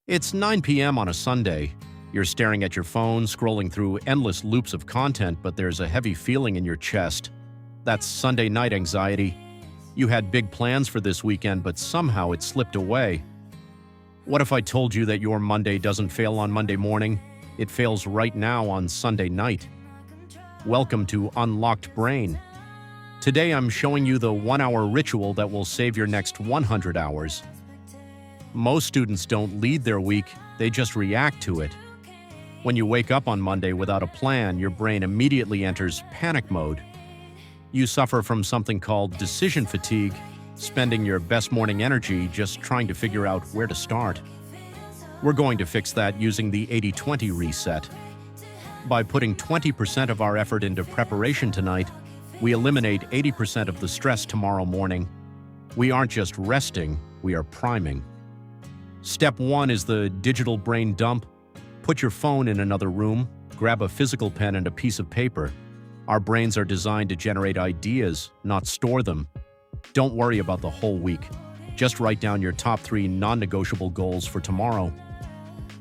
It's 9 p.m. on a Sunday. You're staring at your phone, scrolling through endless loops of content, but there's a heavy feeling in your chest. That's Sunday night anxiety. You had big plans for this weekend, but somehow it slipped away. What if I told you that your Monday doesn't fail on Monday morning? It fails right now on Sunday night. Welcome to Unlocked Brain. Today I'm showing you the 1-hour ritual that will save your next 100 hours. Most students don't lead their week, they just react to it. When you wake up on Monday without a plan, your brain immediately enters panic mode. You suffer from something called decision fatigue, spending your best morning energy just trying to figure out where to start. We're going to fix that using the 80-20 reset. By putting 20% of our effort into preparation tonight, we eliminate 80% of the stress tomorrow morning. We aren't just resting, we are priming. Step 1 is the digital brain dump. Put your phone in another room, grab a physical pen and a piece of paper. Our brains are designed to generate ideas, not store them. Don't worry about the whole week. Just write down your top 3 non-negotiable goals for tomorrow.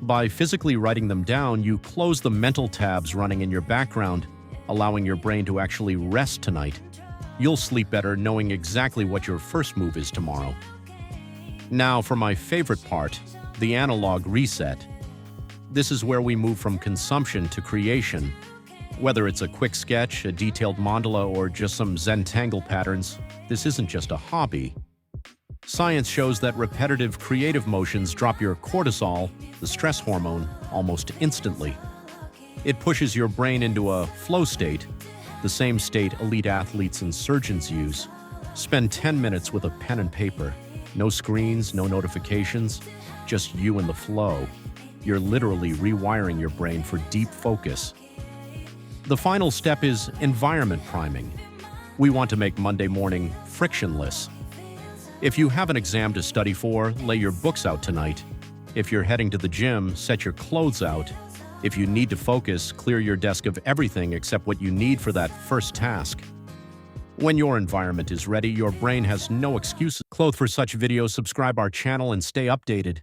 By physically writing them down, you close the mental tabs running in your background, allowing your brain to actually rest tonight. You'll sleep better knowing exactly what your first move is tomorrow. Now for my favorite part, the Analogue Reset. This is where we move from consumption to creation. Whether it's a quick sketch, a detailed mandala, or just some Zentangle patterns, this isn't just a hobby. Science shows that repetitive creative motions drop your cortisol, the stress hormone, almost instantly. It pushes your brain into a flow state, the same state elite athletes and surgeons use. Spend 10 minutes with a pen and paper. No screens, no notifications, just you and the flow. You're literally rewiring your brain for deep focus. The final step is environment priming. We want to make Monday morning frictionless. If you have an exam to study for, lay your books out tonight. If you're heading to the gym, set your clothes out. If you need to focus, clear your desk of everything except what you need for that first task. When your environment is ready, your brain has no excuses. For such videos, subscribe our channel and stay updated.